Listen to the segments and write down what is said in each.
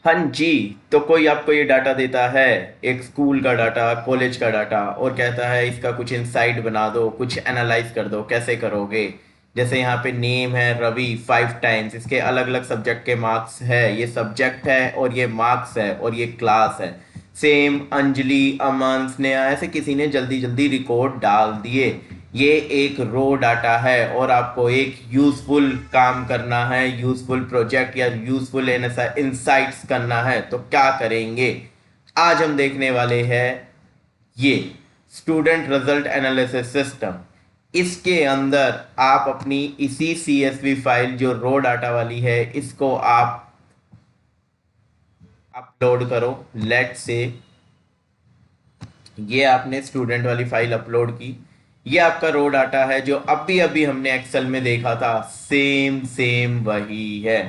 हाँ जी। तो कोई आपको ये डाटा देता है, एक स्कूल का डाटा, कॉलेज का डाटा, और कहता है इसका कुछ इंसाइट बना दो, कुछ एनालाइज कर दो, कैसे करोगे? जैसे यहाँ पे नेम है रवि 5 टाइम्स, इसके अलग अलग सब्जेक्ट के मार्क्स है, ये सब्जेक्ट है और ये मार्क्स है और ये क्लास है। सेम अंजलि, अमन, स्नेहा, ऐसे किसी ने जल्दी जल्दी रिकॉर्ड डाल दिए। ये एक रो डाटा है और आपको एक यूजफुल काम करना है, यूजफुल प्रोजेक्ट या यूजफुल इंसाइट्स करना है, तो क्या करेंगे? आज हम देखने वाले हैं ये स्टूडेंट रिजल्ट एनालिसिस सिस्टम। इसके अंदर आप अपनी इसी CSV फाइल जो रो डाटा वाली है, इसको आप अपलोड करो। लेट से ये आपने स्टूडेंट वाली फाइल अपलोड की, ये आपका रो डाटा है जो अभी अभी हमने एक्सेल में देखा था, सेम सेम वही है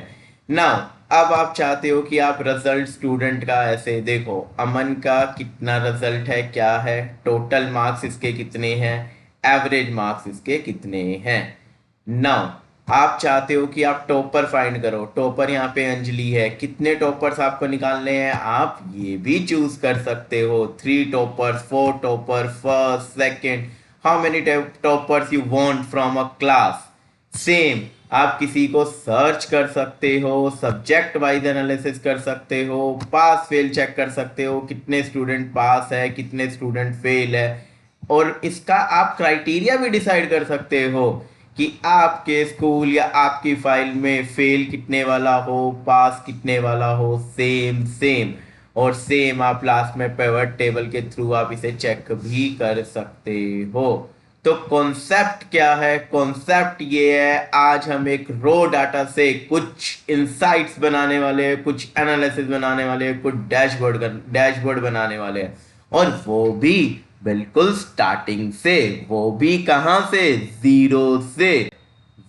ना। अब आप चाहते हो कि आप रिजल्ट स्टूडेंट का ऐसे देखो, अमन का कितना रिजल्ट है, क्या है, टोटल मार्क्स इसके कितने हैं, एवरेज मार्क्स इसके कितने हैं। नाउ आप चाहते हो कि आप टॉपर फाइंड करो, टॉपर यहाँ पे अंजलि है, कितने टॉपर्स आपको निकालने हैं, आप ये भी चूज कर सकते हो, 3 toppers, 4 topper, first, second, how many toppers you want from a class. Same आप किसी को सर्च कर सकते हो, सब्जेक्ट वाइज एनालिसिस कर सकते हो, पास फेल चेक कर सकते हो, कितने स्टूडेंट पास है, कितने स्टूडेंट फेल है, और इसका आप क्राइटेरिया भी डिसाइड कर सकते हो कि आपके स्कूल या आपकी फाइल में फेल कितने वाला हो, पास कितने वाला हो, सेम सेम। और सेम आप लास्ट में पिवट टेबल के थ्रू आप इसे चेक भी कर सकते हो। तो कॉन्सेप्ट क्या है? कॉन्सेप्ट ये है, आज हम एक रो डाटा से कुछ इंसाइट्स बनाने वाले हैं, कुछ एनालिसिस बनाने वाले हैं, कुछ डैशबोर्ड बनाने वाले हैं, और वो भी बिल्कुल स्टार्टिंग से, वो भी कहां से? जीरो से।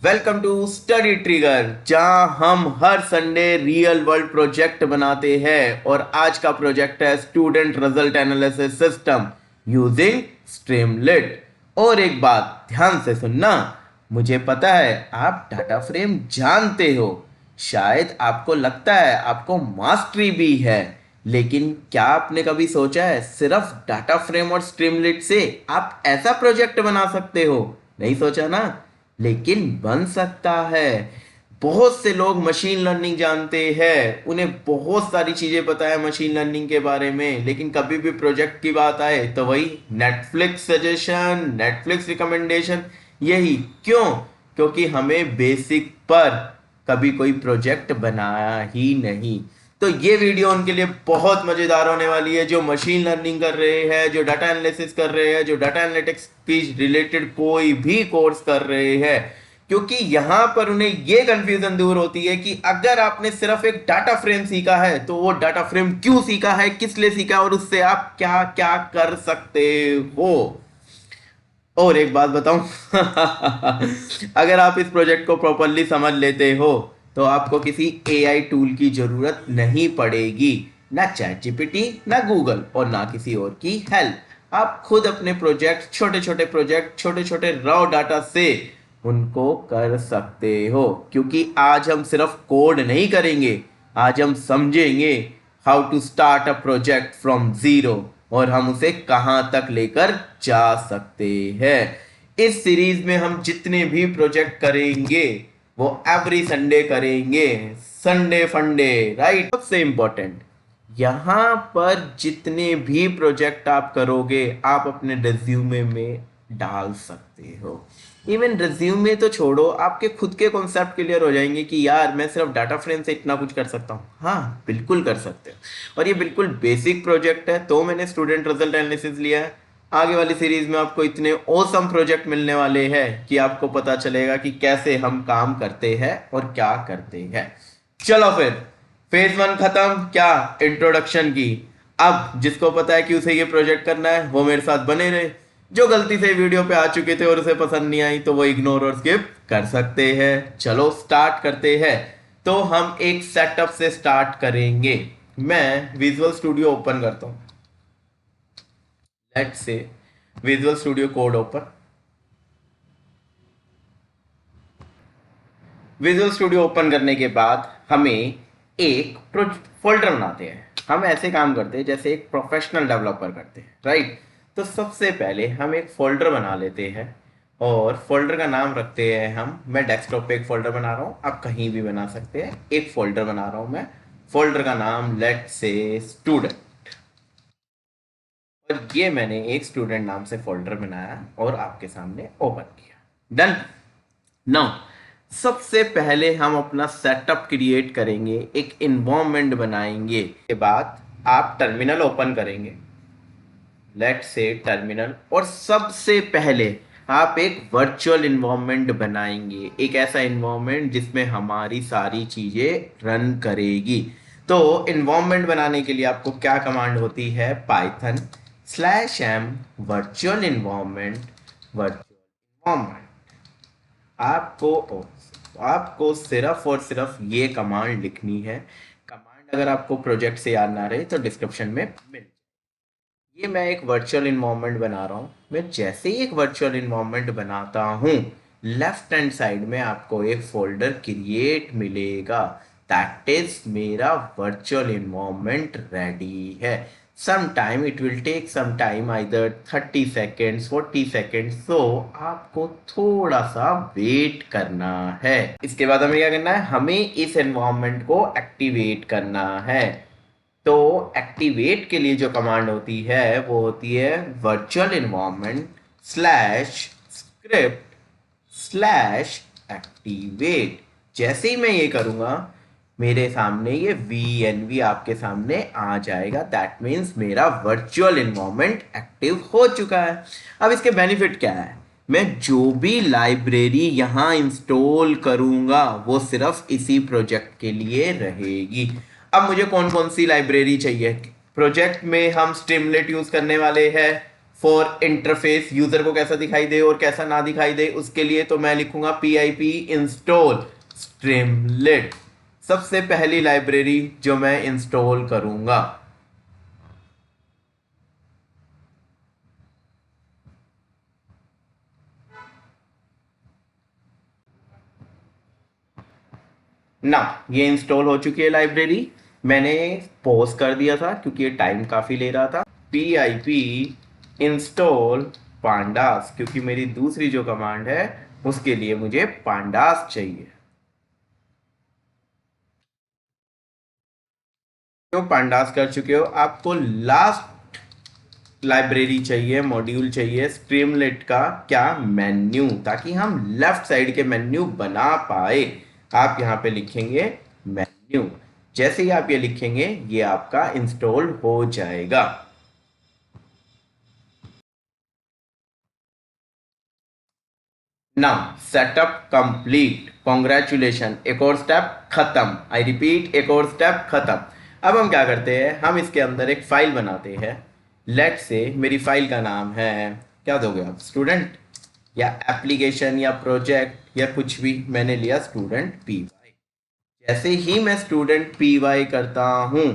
वेलकम टू स्टडी ट्रिगर, जहां हम हर संडे रियल वर्ल्ड प्रोजेक्ट बनाते हैं, और आज का प्रोजेक्ट है student result analysis system using Streamlit. और एक बात ध्यान से सुनना, मुझे पता है आप डाटा फ्रेम जानते हो, शायद आपको लगता है आपको मास्टरी भी है, लेकिन क्या आपने कभी सोचा है सिर्फ डाटा फ्रेम और स्ट्रीमलिट से आप ऐसा प्रोजेक्ट बना सकते हो? नहीं सोचा ना? लेकिन बन सकता है। बहुत से लोग मशीन लर्निंग जानते हैं, उन्हें बहुत सारी चीजें पता है मशीन लर्निंग के बारे में, लेकिन कभी भी प्रोजेक्ट की बात आए तो वही नेटफ्लिक्स सजेशन, नेटफ्लिक्स रिकमेंडेशन। यही क्यों? क्योंकि हमें बेसिक पर कभी कोई प्रोजेक्ट बनाया ही नहीं। तो ये वीडियो उनके लिए बहुत मजेदार होने वाली है जो मशीन लर्निंग कर रहे हैं, जो डाटा एनालिसिस कर रहे हैं, जो डाटा एनालिटिक्स की रिलेटेड कोई भी कोर्स कर रहे हैं। क्योंकि यहां पर उन्हें यह कंफ्यूजन दूर होती है कि अगर आपने सिर्फ एक डाटा फ्रेम सीखा है तो वो डाटा फ्रेम क्यों सीखा है, किस लिए सीखा है, और उससे आप क्या क्या कर सकते हो। और एक बात बताऊं, अगर आप इस प्रोजेक्ट को प्रॉपरली समझ लेते हो तो आपको किसी AI टूल की जरूरत नहीं पड़ेगी, ना चैट जीपीटी, ना गूगल, और ना किसी और की हेल्प। आप खुद अपने प्रोजेक्ट, छोटे छोटे प्रोजेक्ट, छोटे छोटे रॉ डाटा से उनको कर सकते हो। क्योंकि आज हम सिर्फ कोड नहीं करेंगे, आज हम समझेंगे how to start a project from zero, और हम उसे कहां तक लेकर जा सकते हैं। इस सीरीज में हम जितने भी प्रोजेक्ट करेंगे वो एवरी संडे करेंगे, संडे फंडे, राइट? सबसे इंपॉर्टेंट, यहां पर जितने भी प्रोजेक्ट आप करोगे आप अपने रिज्यूमे में डाल सकते हो। इवन रिज्यूमे तो छोड़ो, आपके खुद के कॉन्सेप्ट क्लियर हो जाएंगे कि यार मैं सिर्फ डाटा फ्रेम से इतना कुछ कर सकता हूँ। हाँ, बिल्कुल कर सकते हो। और ये बिल्कुल बेसिक प्रोजेक्ट है, तो मैंने स्टूडेंट रिजल्ट एनालिसिस लिया है। आगे वाली सीरीज में आपको इतने ऑसम प्रोजेक्ट मिलने वाले हैं कि आपको पता चलेगा कि कैसे हम काम करते हैं और क्या करते हैं। चलो फिर, फेज 1 खत्म, क्या इंट्रोडक्शन की। अब जिसको पता है कि उसे ये प्रोजेक्ट करना है वो मेरे साथ बने रहे, जो गलती से वीडियो पे आ चुके थे और उसे पसंद नहीं आई तो वो इग्नोर और स्किप कर सकते हैं। चलो स्टार्ट करते हैं। तो हम एक सेटअप से स्टार्ट करेंगे। मैं विजुअल स्टूडियो ओपन करता हूं। Let's say visual studio code open. Visual studio open करने के बाद हमें एक फोल्डर बनाते हैं। हम ऐसे काम करते हैं जैसे एक प्रोफेशनल डेवलपर करते हैं, राइट। तो सबसे पहले हम एक फोल्डर बना लेते हैं और फोल्डर का नाम रखते हैं हम, मैं डेस्कटॉप पे एक फोल्डर बना रहा हूँ, आप कहीं भी बना सकते हैं। एक फोल्डर बना रहा हूँ मैं, फोल्डर का नाम लेट से स्टूडेंट, और ये मैंने एक स्टूडेंट नाम से फोल्डर बनाया और आपके सामने ओपन किया। डन। नाउ सबसे पहले हम अपना सेटअप क्रिएट करेंगे, एक इन्वायरमेंट बनाएंगे। के बाद आप टर्मिनल ओपन करेंगे, लेट से टर्मिनल, और सबसे पहले आप एक वर्चुअल इन्वायरमेंट बनाएंगे, एक ऐसा इन्वायरमेंट जिसमें हमारी सारी चीजें रन करेगी। तो इन्वायरमेंट बनाने के लिए आपको क्या कमांड होती है, Python /m virtual environment, virtual environment. आपको सिर्फ और सिर्फ ये कमांड लिखनी है। कमांड अगर आपको प्रोजेक्ट से याद ना रहे तो डिस्क्रिप्शन में मिल। ये मैं एक वर्चुअल इन्वायरमेंट बना रहा हूँ। मैं जैसे ही एक वर्चुअल इन्वायरमेंट बनाता हूँ, लेफ्ट हैंड साइड में आपको एक फोल्डर क्रिएट मिलेगा, दैट इज मेरा वर्चुअल इन्वायरमेंट रेडी है। Some time it will take some time, either 30 seconds 40 seconds, so आपको थोड़ा सा वेट करना है। इसके बाद हमें क्या करना है, हमें इस एनवायरनमेंट को एक्टिवेट करना है। तो एक्टिवेट के लिए जो कमांड होती है वो होती है virtual environment slash script slash activate. जैसे ही मैं ये करूंगा, मेरे सामने ये VNV आपके सामने आ जाएगा, दैट मीन्स मेरा वर्चुअल इन्वायरमेंट एक्टिव हो चुका है। अब इसके बेनिफिट क्या है, मैं जो भी लाइब्रेरी यहाँ इंस्टॉल करूंगा वो सिर्फ इसी प्रोजेक्ट के लिए रहेगी। अब मुझे कौन कौन सी लाइब्रेरी चाहिए, प्रोजेक्ट में हम स्ट्रीमलेट यूज करने वाले हैं फॉर इंटरफेस, यूजर को कैसा दिखाई दे और कैसा ना दिखाई दे उसके लिए, तो मैं लिखूंगा pip इंस्टॉल स्ट्रीमलेट, सबसे पहली लाइब्रेरी जो मैं इंस्टॉल करूंगा। ना, ये इंस्टॉल हो चुकी है लाइब्रेरी, मैंने पॉज कर दिया था क्योंकि ये टाइम काफ़ी ले रहा था। pip इंस्टॉल पांडास, क्योंकि मेरी दूसरी जो कमांड है उसके लिए मुझे पांडास चाहिए। तो पांडास कर चुके हो, आपको लास्ट लाइब्रेरी चाहिए, मॉड्यूल चाहिए स्ट्रीमलेट का, क्या, मेन्यू, ताकि हम लेफ्ट साइड के मेन्यू बना पाए। आप यहाँ पे लिखेंगे मेन्यू, जैसे ही आप ये लिखेंगे ये आपका इंस्टॉल हो जाएगा। नाउ सेटअप कंप्लीट, कॉन्ग्रेचुलेशन, एक और स्टेप खत्म, आई रिपीट एक और स्टेप खत्म। अब हम क्या करते हैं, हम इसके अंदर एक फाइल बनाते हैं। लेट से मेरी फाइल का नाम है, क्या दोगे आप, स्टूडेंट या एप्लीकेशन या प्रोजेक्ट या कुछ भी, मैंने लिया स्टूडेंट पी। जैसे ही मैं स्टूडेंट PY करता हूँ,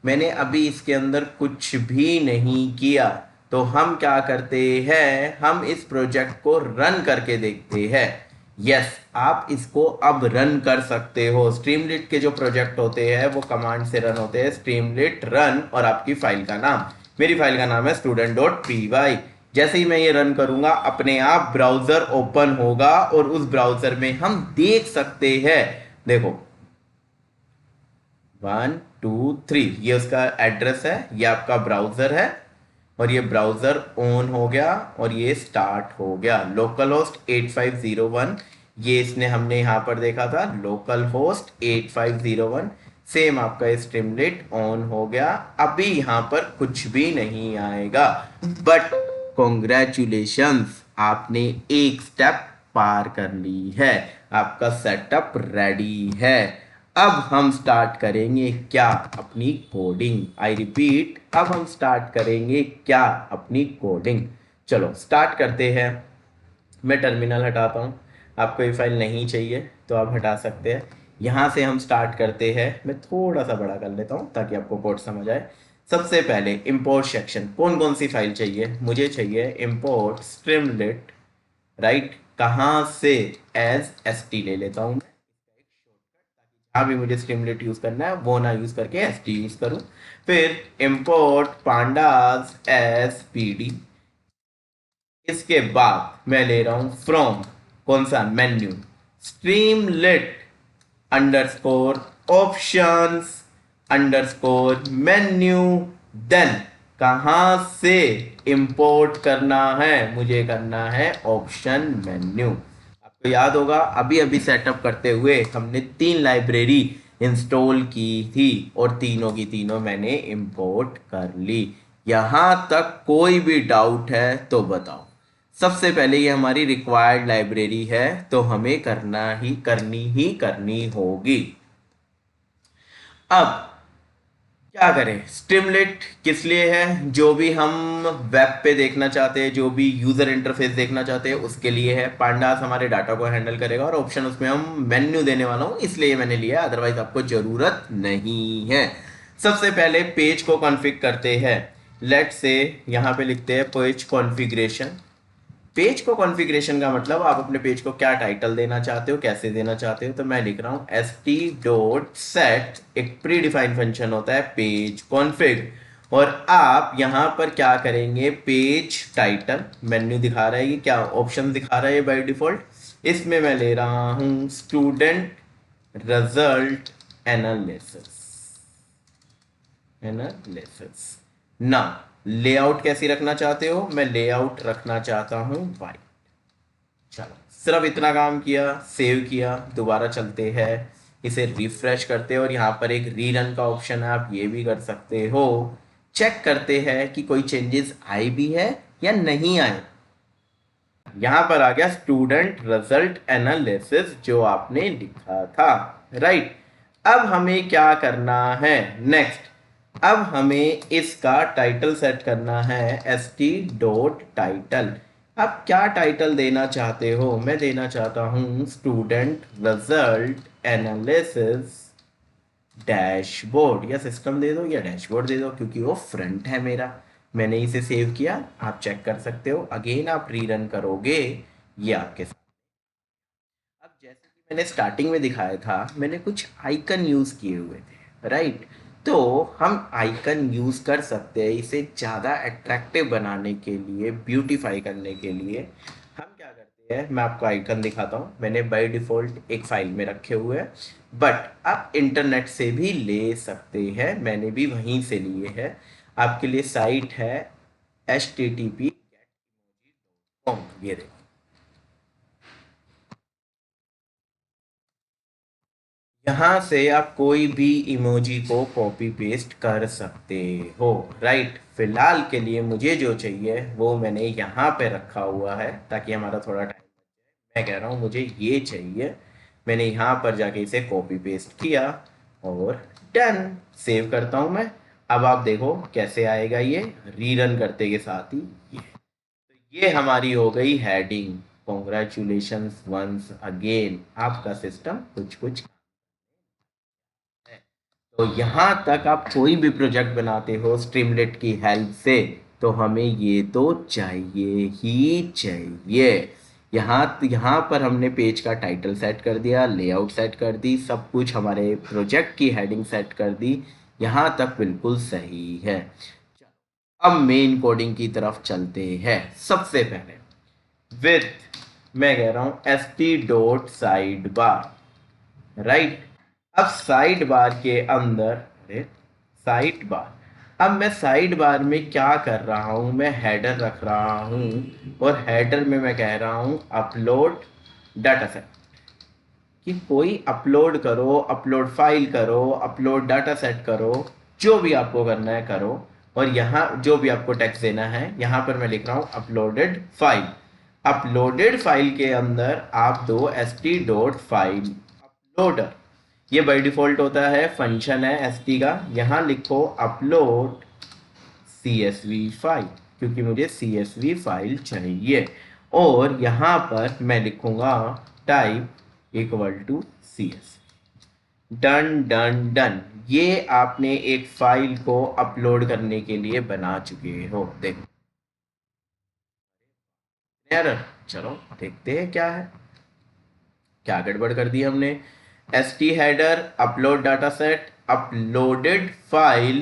मैंने अभी इसके अंदर कुछ भी नहीं किया, तो हम क्या करते हैं, हम इस प्रोजेक्ट को रन करके देखते हैं। यस, आप इसको अब रन कर सकते हो। स्ट्रीमलिट के जो प्रोजेक्ट होते हैं वो कमांड से रन होते हैं, स्ट्रीमलिट रन और आपकी फाइल का नाम, मेरी फाइल का नाम है student.py। जैसे ही मैं ये रन करूंगा, अपने आप ब्राउजर ओपन होगा और उस ब्राउजर में हम देख सकते हैं, देखो 1 2 3, ये उसका एड्रेस है, ये आपका ब्राउजर है, और ये ब्राउजर ऑन हो गया और ये स्टार्ट हो गया। लोकल होस्ट 8501, ये इसने हमने यहाँ पर देखा था, लोकल होस्ट 8501, सेम आपका स्ट्रीमलेट ऑन हो गया। अभी यहाँ पर कुछ भी नहीं आएगा, बट कॉन्ग्रेचुलेशंस, आपने एक स्टेप पार कर ली है, आपका सेटअप रेडी है। अब हम स्टार्ट करेंगे क्या, अपनी कोडिंग, आई रिपीट, अब हम स्टार्ट करेंगे क्या, अपनी कोडिंग। चलो स्टार्ट करते हैं। मैं टर्मिनल हटाता हूँ, आपको ये फाइल नहीं चाहिए तो आप हटा सकते हैं। यहाँ से हम स्टार्ट करते हैं, मैं थोड़ा सा बड़ा कर लेता हूँ ताकि आपको कोड समझ आए। सबसे पहले इंपोर्ट सेक्शन, कौन कौन सी फाइल चाहिए, मुझे चाहिए इंपोर्ट स्ट्रीमलेट, राइट, कहाँ से, एज ST ले लेता हूँ मैं, यहाँ भी मुझे स्ट्रीमलेट यूज करना है, वो ना यूज करके एसटी यूज करूँ। फिर import pandas as p d. इसके बाद मैं ले रहा हूं फ्रॉम, कौन सा, menu, streamlit underscore options underscore menu. Then कहां से इंपोर्ट करना है, मुझे करना है ऑप्शन मेन्यू। आपको याद होगा अभी अभी सेटअप करते हुए हमने 3 लाइब्रेरी इंस्टॉल की थी और तीनों की तीनों मैंने इंपोर्ट कर ली। यहां तक कोई भी डाउट है तो बताओ। सबसे पहले ये हमारी रिक्वायर्ड लाइब्रेरी है तो हमें करनी होगी। अब क्या करें, स्ट्रीमलेट किस लिए है, जो भी हम वेब पे देखना चाहते हैं, जो भी यूजर इंटरफेस देखना चाहते हैं उसके लिए है। पांडास हमारे डाटा को हैंडल करेगा और ऑप्शन उसमें हम मेन्यू देने वाला हूं इसलिए मैंने लिया, अदरवाइज आपको जरूरत नहीं है। सबसे पहले पेज को कॉन्फ़िगर करते हैं। लेट से यहाँ पे लिखते हैं पेज कॉन्फ़िगरेशन। पेज को कॉन्फ़िगरेशन का मतलब आप अपने पेज को क्या टाइटल देना चाहते हो, कैसे देना चाहते हो। तो मैं लिख रहा हूं st.set, एक प्री डिफाइंड फंक्शन होता है पेज कॉन्फ़िग, और आप यहां पर क्या करेंगे, पेज टाइटल मेन्यू दिखा रहा है, ये क्या ऑप्शन दिखा रहा है बाय डिफॉल्ट। इसमें मैं ले रहा हूं स्टूडेंट रिजल्ट एनालिसिस ना। लेआउट कैसी रखना चाहते हो, मैं लेआउट रखना चाहता हूं वाइट। चलो सिर्फ इतना काम किया, सेव किया, दोबारा चलते हैं, इसे रिफ्रेश करते हैं और यहाँ पर एक रीरन का ऑप्शन है, आप ये भी कर सकते हो। चेक करते हैं कि कोई चेंजेस आई भी है या नहीं आए। यहाँ पर आ गया स्टूडेंट रिजल्ट एनालिसिस जो आपने लिखा था, राइट। अब हमें क्या करना है नेक्स्ट, अब हमें इसका टाइटल सेट करना है st.title। अब क्या टाइटल देना चाहते हो, मैं देना चाहता हूं स्टूडेंट रिजल्ट एनालिसिस डैशबोर्ड, या सिस्टम दे दो या डैशबोर्ड दे दो क्योंकि वो फ्रंट है मेरा। मैंने इसे सेव किया, आप चेक कर सकते हो, अगेन आप रीरन करोगे ये आपके साथ। अब जैसे कि मैंने स्टार्टिंग में दिखाया था, मैंने कुछ आइकन यूज किए हुए थे, राइट। तो हम आइकन यूज कर सकते हैं इसे ज़्यादा अट्रैक्टिव बनाने के लिए, ब्यूटीफाई करने के लिए। हम क्या करते हैं, मैं आपको आइकन दिखाता हूँ, मैंने बाय डिफॉल्ट एक फाइल में रखे हुए हैं, बट आप इंटरनेट से भी ले सकते हैं, मैंने भी वहीं से लिए हैं। आपके लिए साइट है http:// ये देखो। यहाँ से आप कोई भी इमोजी को कॉपी पेस्ट कर सकते हो, राइट। फिलहाल के लिए मुझे जो चाहिए वो मैंने यहाँ पे रखा हुआ है ताकि हमारा थोड़ा टाइम, मैं कह रहा हूँ मुझे ये चाहिए। मैंने यहाँ पर जाके इसे कॉपी पेस्ट किया और डन, सेव करता हूँ मैं। अब आप देखो कैसे आएगा ये, रीरन करते के साथ ही ये। तो ये हमारी हो गई हेडिंग, कॉन्ग्रेचुलेशंस वंस अगेन, आपका सिस्टम कुछ कुछ है। तो यहाँ तक आप कोई भी प्रोजेक्ट बनाते हो स्ट्रीमलेट की हेल्प से तो हमें ये तो चाहिए ही चाहिए। यहाँ पर हमने पेज का टाइटल सेट कर दिया, लेआउट सेट कर दी, सब कुछ हमारे प्रोजेक्ट की हेडिंग सेट कर दी, यहाँ तक बिल्कुल सही है। अब मेन कोडिंग की तरफ चलते हैं। सबसे पहले विथ, मैं कह रहा हूँ st.sidebar, राइट। अब साइड बार के अंदर, अरे साइड बार, अब मैं साइड बार में क्या कर रहा हूं, मैं हेडर रख रहा हूं और हेडर में मैं कह रहा हूं अपलोड डाटा सेट, कि कोई अपलोड करो, अपलोड फाइल करो, अपलोड डाटा सेट करो, जो भी आपको करना है करो। और यहाँ जो भी आपको टेक्स्ट देना है, यहाँ पर मैं लिख रहा हूँ अपलोडेड फाइल। अपलोडेड फाइल के अंदर आप दो st.file अपलोडर, ये बाय डिफॉल्ट होता है, फंक्शन है st का। यहाँ लिखो अपलोड csv फाइल क्योंकि मुझे csv फाइल चाहिए, और यहाँ पर मैं लिखूंगा type equal to csv। Done done done, ये आपने एक फाइल को अपलोड करने के लिए बना चुके हो। देखो एरर, चलो देखते हैं क्या है, क्या गड़बड़ कर दी हमने। st header upload dataset uploaded file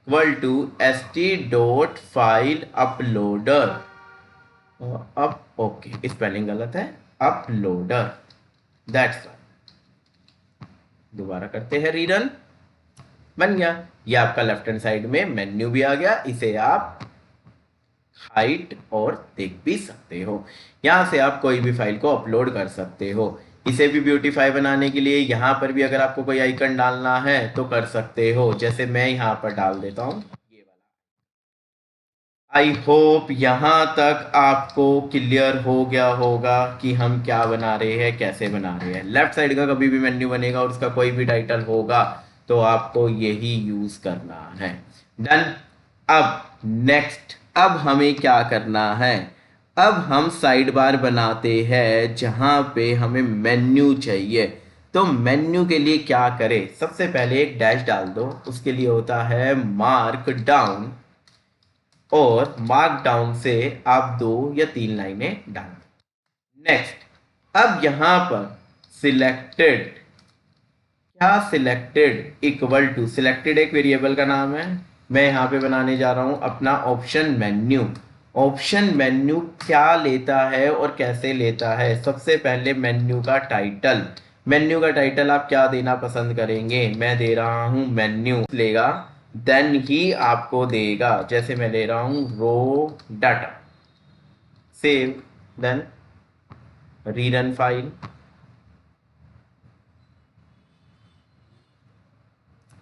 equal to st dot file uploader। अब ओके, स्पेलिंग गलत है, अपलोडर, दैट्स। दोबारा करते हैं रीरन। बन गया। ये आपका लेफ्ट हैंड साइड में मेन्यू भी आ गया, इसे आप हाइट और देख भी सकते हो। यहाँ से आप कोई भी फाइल को अपलोड कर सकते हो। इसे भी ब्यूटीफाई बनाने के लिए यहाँ पर भी अगर आपको कोई आइकन डालना है तो कर सकते हो, जैसे मैं यहाँ पर डाल देता हूँ ये वाला। आई होप यहाँ तक आपको क्लियर हो गया होगा कि हम क्या बना रहे हैं, कैसे बना रहे हैं। लेफ्ट साइड का कभी भी मेन्यू बनेगा और उसका कोई भी टाइटल होगा तो आपको यही यूज करना है। डन। अब नेक्स्ट, अब हमें क्या करना है, अब हम साइड बार बनाते हैं जहां पे हमें मेन्यू चाहिए। तो मेन्यू के लिए क्या करें, सबसे पहले एक डैश डाल दो, उसके लिए होता है मार्क डाउन, और मार्क डाउन से आप 2 या 3 लाइनें डाल दो। नेक्स्ट, अब यहां पर सिलेक्टेड, क्या सिलेक्टेड इक्वल टू, सिलेक्टेड एक वेरिएबल का नाम है, मैं यहाँ पे बनाने जा रहा हूँ अपना ऑप्शन मेन्यू। ऑप्शन मेन्यू क्या लेता है और कैसे लेता है, सबसे पहले मेन्यू का टाइटल। मेन्यू का टाइटल आप क्या देना पसंद करेंगे, मैं दे रहा हूँ मेन्यू लेगा, देन ही आपको देगा, जैसे मैं ले रहा हूँ raw data. Save, then rerun file.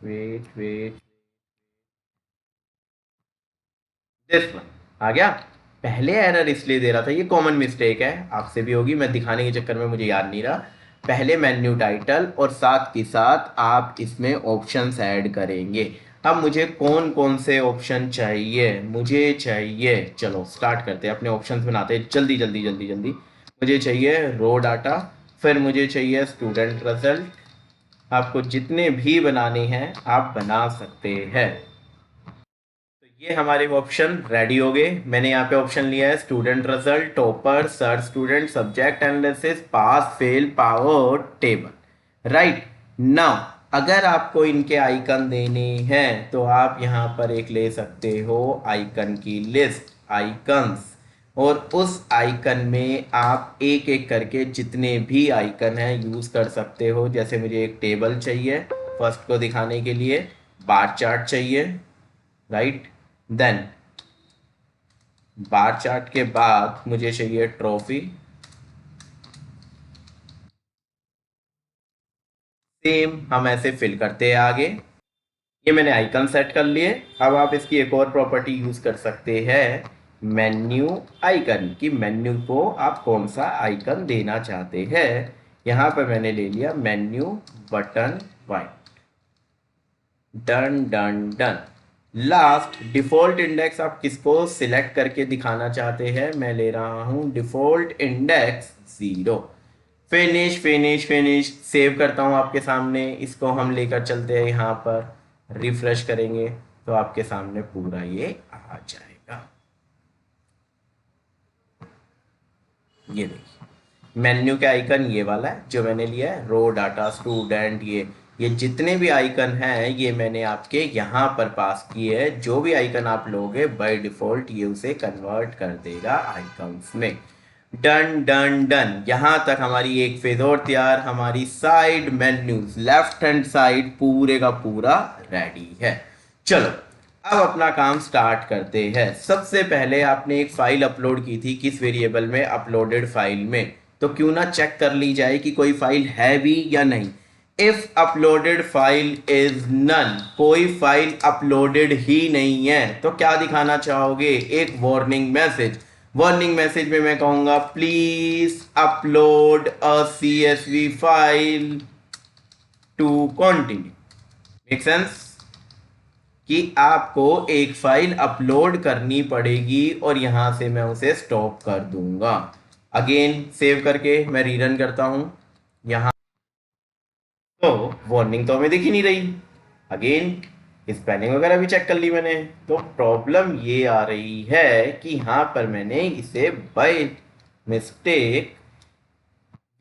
Wait, this one आ गया। पहले एरर इसलिए दे रहा था, ये कॉमन मिस्टेक है, आपसे भी होगी, मैं दिखाने के चक्कर में मुझे याद नहीं रहा। पहले मेन्यू टाइटल और साथ के साथ आप इसमें ऑप्शंस ऐड करेंगे। अब मुझे कौन कौन से ऑप्शन चाहिए, मुझे चाहिए, चलो स्टार्ट करते हैं, अपने ऑप्शंस बनाते हैं जल्दी जल्दी जल्दी जल्दी। मुझे चाहिए रो डाटा, फिर मुझे चाहिए स्टूडेंट रिजल्ट। आपको जितने भी बनाने हैं आप बना सकते हैं। ये हमारे ऑप्शन रेडी हो गए। मैंने यहाँ पे ऑप्शन लिया है student result, topper, search student, subject analysis, pass fail, power table. Right now अगर आपको इनके आइकन देने हैं तो आप यहाँ पर एक ले सकते हो आइकन की लिस्ट, आइकन्स, और उस आइकन में आप एक एक करके जितने भी आइकन हैं यूज कर सकते हो। जैसे मुझे एक टेबल चाहिए फर्स्ट को दिखाने के लिए, बार चार्ट चाहिए, राइट, देन बार चार्ट के बाद मुझे चाहिए ट्रॉफी, सेम हम ऐसे फिल करते हैं आगे। ये मैंने आइकन सेट कर लिए। अब आप इसकी एक और प्रॉपर्टी यूज कर सकते हैं, मेन्यू आइकन की, मेन्यू को आप कौन सा आइकन देना चाहते हैं। यहां पर मैंने ले लिया menu button white. Done done done. Last default index आप किसको सिलेक्ट करके दिखाना चाहते हैं, मैं ले रहा हूं default index 0। Finish finish finish, save करता हूं आपके सामने। इसको हम लेकर चलते हैं यहाँ पर, रिफ्रेश करेंगे तो आपके सामने पूरा ये आ जाएगा। ये देखिए मेन्यू के आइकन ये वाला है जो मैंने लिया है, रो डाटा स्टूडेंट, ये जितने भी आइकन हैं ये मैंने आपके यहाँ पर पास किए हैं। जो भी आइकन आप लोगे बाय डिफॉल्ट ये उसे कन्वर्ट कर देगा आइकन्स में। Done done done. यहाँ तक हमारी एक फेज और तैयार, हमारी side menus left hand side पूरे का पूरा रेडी है। चलो अब अपना काम स्टार्ट करते हैं। सबसे पहले आपने एक फाइल अपलोड की थी, किस वेरिएबल में, अपलोडेड फाइल में, तो क्यों ना चेक कर ली जाए कि कोई फाइल है भी या नहीं। If uploaded file is none, कोई फाइल अपलोडेड ही नहीं है, तो क्या दिखाना चाहोगे, एक वार्निंग मैसेज। वार्निंग मैसेज में मैं कहूंगा please upload a CSV file to continue. Make sense कि आपको एक फाइल अपलोड करनी पड़ेगी और यहां से मैं उसे स्टॉप कर दूंगा। अगेन सेव करके मैं रीरन करता हूं, यहां तो वार्निंग तो हमें दिख ही नहीं रही। अगेन स्पेलिंग वगैरह भी चेक कर ली मैंने, तो प्रॉब्लम ये आ रही है कि यहां पर मैंने इसे बाय मिस्टेक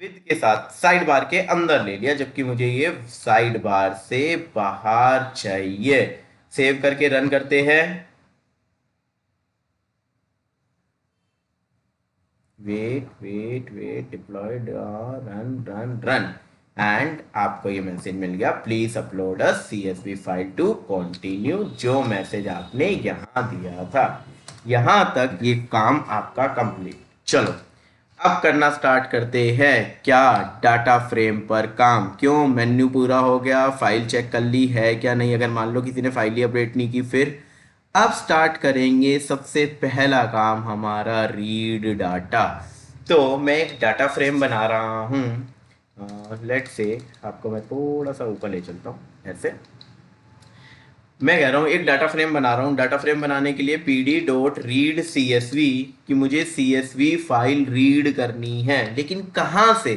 विद के साथ साइड बार के अंदर ले लिया, जबकि मुझे ये साइड बार से बाहर चाहिए। सेव करके रन करते हैं। Wait wait wait, deployed, run run run, and आपको ये मैसेज मिल गया, please upload a CSV file to continue, जो मैसेज आपने यहाँ दिया था। यहाँ तक ये काम आपका कंप्लीट। चलो अब करना स्टार्ट करते हैं क्या, डाटा फ्रेम पर काम। क्यों, मेन्यू पूरा हो गया, फाइल चेक कर ली है क्या नहीं, अगर मान लो किसी ने फाइल ही अपडेट नहीं की, फिर अब स्टार्ट करेंगे। सबसे पहला काम हमारा रीड डाटा। तो मैं एक डाटा फ्रेम बना रहा हूँ, लेट से आपको मैं थोड़ा सा ऊपर ले चलता हूँ ऐसे। मैं कह रहा हूँ एक डाटा फ्रेम बना रहा हूँ। डाटा फ्रेम बनाने के लिए pd.read.csv कि मुझे CSV फाइल रीड करनी है, लेकिन कहाँ से।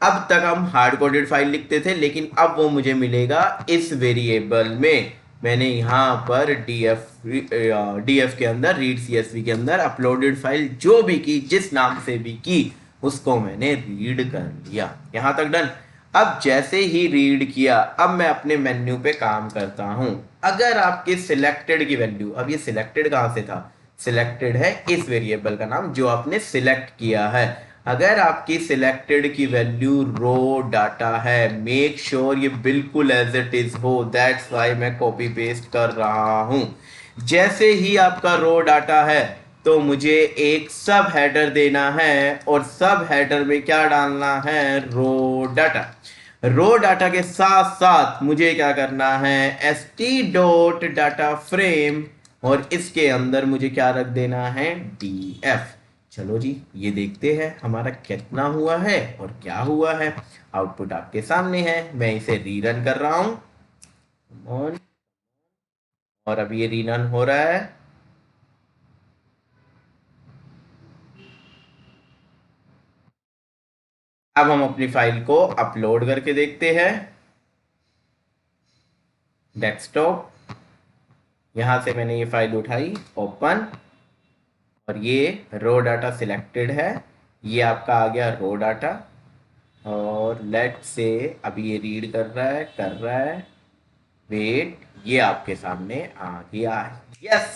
अब तक हम हार्ड कोडेड फाइल लिखते थे, लेकिन अब वो मुझे मिलेगा इस वेरिएबल में। मैंने यहाँ पर df के अंदर, रीड CSV के अंदर अपलोडेड फाइल जो भी की, जिस नाम से भी की, उसको मैंने रीड कर लिया। यहाँ तक डन। अब जैसे ही रीड किया, अब मैं अपने मेन्यू पे काम करता हूं। अगर आपके सिलेक्टेड की वैल्यू, अब ये सिलेक्टेड कहां से था, सिलेक्टेड है इस वेरिएबल का नाम जो आपने सिलेक्ट किया है। अगर आपकी सिलेक्टेड की वैल्यू रो डाटा है, मेक श्योर ये बिल्कुल एज इट इज हो, दैट्स वाई मैं कॉपी पेस्ट कर रहा हूं। जैसे ही आपका रो डाटा है, तो मुझे एक सब हेडर देना है, और सब हेडर में क्या डालना है, रो डाटा। रो डाटा के साथ साथ मुझे क्या करना है, st.data_frame, और इसके अंदर मुझे क्या रख देना है, df। चलो जी, ये देखते हैं हमारा कितना हुआ है और क्या हुआ है। आउटपुट आपके सामने है, मैं इसे रीरन कर रहा हूं, और अब ये रीरन हो रहा है। अब हम अपनी फाइल को अपलोड करके देखते हैं। डेस्कटॉप, यहां से मैंने ये फाइल उठाई, ओपन, और ये रो डाटा सिलेक्टेड है, ये आपका आ गया रो डाटा। और लेट से अभी ये रीड कर रहा है, वेट, ये आपके सामने आ गया। Yes,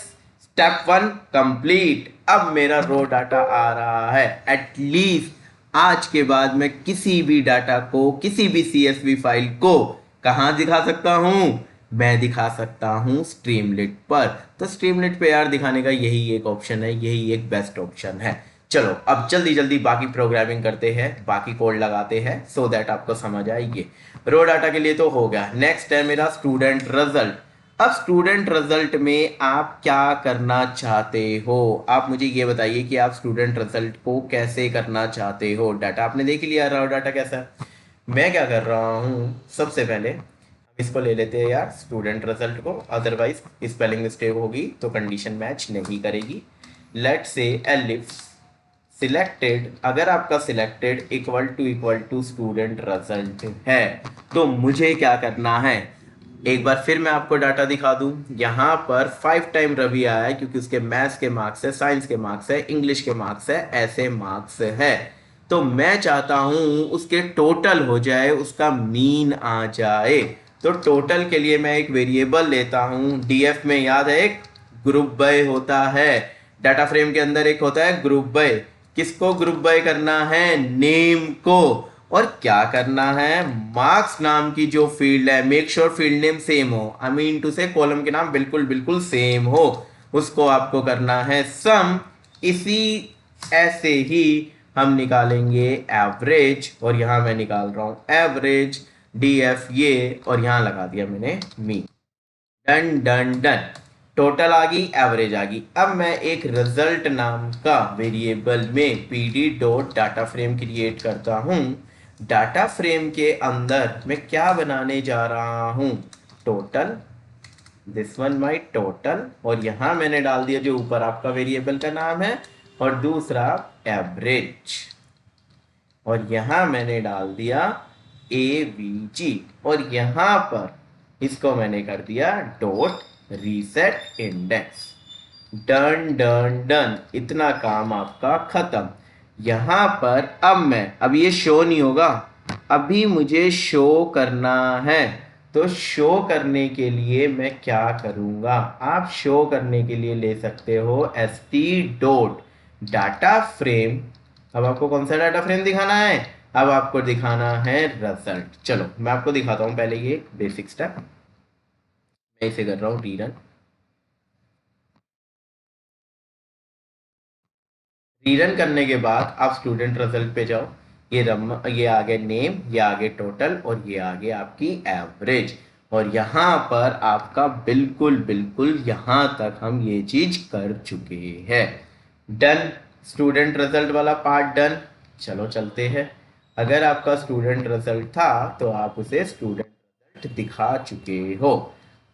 step 1 complete. अब मेरा रो डाटा आ रहा है। एटलीस्ट आज के बाद मैं किसी भी डाटा को, किसी भी CSV फाइल को कहाँ दिखा सकता हूँ, मैं दिखा सकता हूँ स्ट्रीमलेट पर। तो स्ट्रीमलेट पे यार दिखाने का यही एक ऑप्शन है, यही एक बेस्ट ऑप्शन है। चलो अब जल्दी जल्दी बाकी प्रोग्रामिंग करते हैं, बाकी कोड लगाते हैं, सो दैट आपको समझ आए। ये रो डाटा के लिए तो हो गया। नेक्स्ट है मेरा स्टूडेंट रिजल्ट। अब स्टूडेंट रिजल्ट में आप क्या करना चाहते हो, आप मुझे ये बताइए कि आप स्टूडेंट रिजल्ट को कैसे करना चाहते हो। डाटा आपने देख लिया, रो डाटा कैसा है। मैं क्या कर रहा हूँ, सबसे पहले हम इसको ले लेते हैं यार, स्टूडेंट रिजल्ट को, अदरवाइज स्पेलिंग मिस्टेक होगी तो कंडीशन मैच नहीं करेगी। लेट से एलिफ सिलेक्टेड, अगर आपका selected equal to student result है, तो मुझे क्या करना है, एक बार फिर मैं आपको डाटा दिखा दूं। यहाँ पर 5 टाइम रवि आया है, क्योंकि उसके मैथ्स के मार्क्स है, साइंस के मार्क्स है, इंग्लिश के मार्क्स है, ऐसे मार्क्स है। तो मैं चाहता हूं उसके टोटल हो जाए, उसका मीन आ जाए। तो टोटल के लिए मैं एक वेरिएबल लेता हूं, डीएफ में याद है एक ग्रुप बाय होता है, डाटा फ्रेम के अंदर एक होता है ग्रुप बाय। किसको ग्रुप बाय करना है, नेम को। और क्या करना है, मार्क्स नाम की जो फील्ड है, make sure field name same हो, आई मीन टू से कॉलम के नाम बिल्कुल बिल्कुल सेम हो, उसको आपको करना है सम। इसी ऐसे ही हम निकालेंगे एवरेज, और यहां मैं निकाल रहा हूं एवरेज डीएफ ये, और यहां लगा दिया मैंने मी। डन डन डन, टोटल आ गई, एवरेज आ गई। अब मैं एक रिजल्ट नाम का वेरिएबल में pd.डाटा फ्रेम क्रिएट करता हूं। डाटा फ्रेम के अंदर मैं क्या बनाने जा रहा हूं, total, this one my total, और यहां मैंने डाल दिया जो ऊपर आपका वेरिएबल का नाम है, और दूसरा एवरेज, और यहां मैंने डाल दिया avg, और यहां पर इसको मैंने कर दिया dot reset index. Done done done, इतना काम आपका खत्म। यहाँ पर अब ये शो नहीं होगा, अभी मुझे शो करना है। तो शो करने के लिए मैं क्या करूँगा, आप शो करने के लिए ले सकते हो st डॉट डाटा फ्रेम। अब आपको कौन सा डाटा फ्रेम दिखाना है, अब आपको दिखाना है रिजल्ट। चलो मैं आपको दिखाता हूँ पहले ये बेसिक स्टेप। मैं इसे कर रहा हूँ रीरन। रीरन करने के बाद आप स्टूडेंट रिजल्ट पे जाओ, ये आगे नेम, ये आगे टोटल, और ये आगे आपकी एवरेज। और यहाँ पर आपका बिल्कुल बिल्कुल यहाँ तक हम ये चीज कर चुके हैं। डन, स्टूडेंट रिजल्ट वाला पार्ट डन। चलो चलते हैं। अगर आपका स्टूडेंट रिजल्ट था तो आप उसे स्टूडेंट रिजल्ट दिखा चुके हो।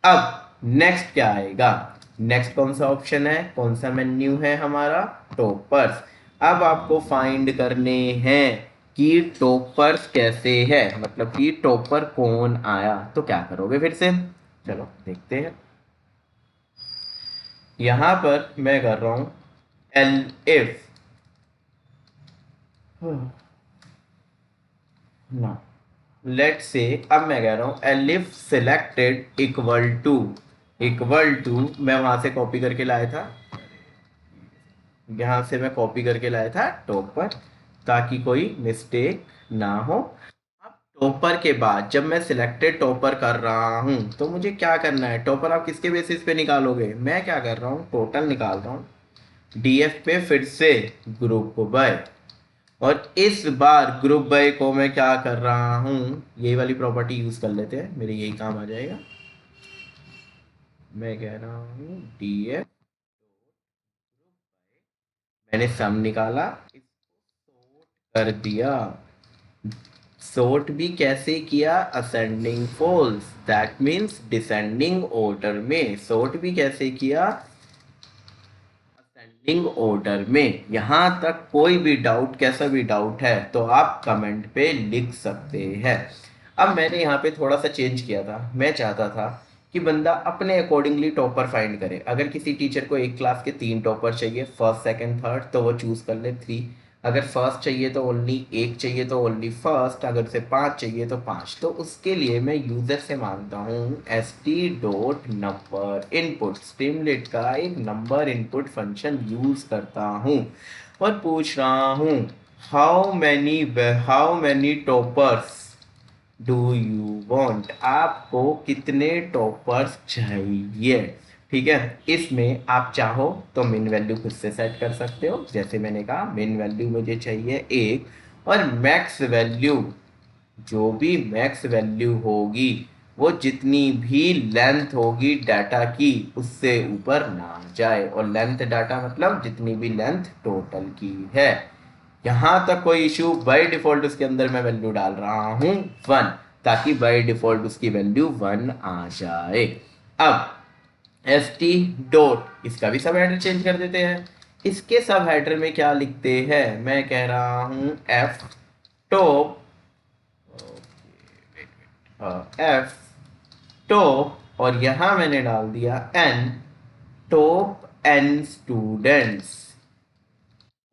अब नेक्स्ट क्या आएगा, नेक्स्ट कौन सा ऑप्शन है, कौन सा मेन्यू है हमारा, टॉपर्स। अब आपको फाइंड करने हैं कि टॉपर्स कैसे है, मतलब कि टॉपर कौन आया। तो क्या करोगे फिर से, चलो देखते हैं। यहां पर मैं कर रहा हूं एल इफ ना, लेट से, अब मैं कह रहा हूं elif selected equal to मैं वहां से कॉपी करके लाया था, यहाँ से मैं कॉपी करके लाया था टॉपर, ताकि कोई मिस्टेक ना हो। अब टॉपर के बाद जब मैं सिलेक्टेड टॉपर कर रहा हूँ तो मुझे क्या करना है, टॉपर आप किसके बेसिस पे निकालोगे, मैं क्या कर रहा हूँ टोटल निकाल रहा हूँ, डीएफ पे फिर से ग्रुप बाय, और इस बार ग्रुप बाय को मैं क्या कर रहा हूँ, यही वाली प्रॉपर्टी यूज कर लेते हैं, मेरे यही काम आ जाएगा। मैं कह रहा हूँ डीएफ, मैंने सम निकाला, कर दिया। सॉर्ट भी कैसे किया, ascending false, that means descending order में। सॉर्ट भी कैसे किया, असेंडिंग ऑर्डर में। यहाँ तक कोई भी डाउट, कैसा भी डाउट है तो आप कमेंट पे लिख सकते हैं। अब मैंने यहाँ पे थोड़ा सा चेंज किया था, मैं चाहता था कि बंदा अपने अकॉर्डिंगली टॉपर फाइंड करे। अगर किसी टीचर को एक क्लास के 3 टॉपर चाहिए, फर्स्ट सेकंड थर्ड, तो वो चूज कर ले 3। अगर फर्स्ट चाहिए तो ओनली एक चाहिए तो ओनली फर्स्ट, अगर उसे 5 चाहिए तो 5। तो उसके लिए मैं यूजर से मांगता हूँ st dot number input, Streamlit का एक नंबर इनपुट फंक्शन यूज करता हूँ और पूछ रहा हूँ how many toppers do you want, आपको कितने टॉपर्स चाहिए। ठीक है, इसमें आप चाहो तो मिन वैल्यू खुद से सेट कर सकते हो, जैसे मैंने कहा मिन वैल्यू मुझे चाहिए 1, और मैक्स वैल्यू, जो भी मैक्स वैल्यू होगी वो जितनी भी लेंथ होगी डाटा की उससे ऊपर ना जाए, और लेंथ डाटा मतलब जितनी भी लेंथ टोटल की है। यहाँ तक कोई इशू, बाय डिफॉल्ट उसके अंदर मैं वैल्यू डाल रहा हूँ 1, ताकि बाय डिफॉल्ट उसकी वैल्यू 1 आ जाए। अब st डॉट, इसका भी सब हेडर चेंज कर देते हैं। इसके सब हेडर में क्या लिखते हैं, मैं कह रहा हूँ f टॉप, f टॉप, और यहां मैंने डाल दिया n, टॉप n स्टूडेंट्स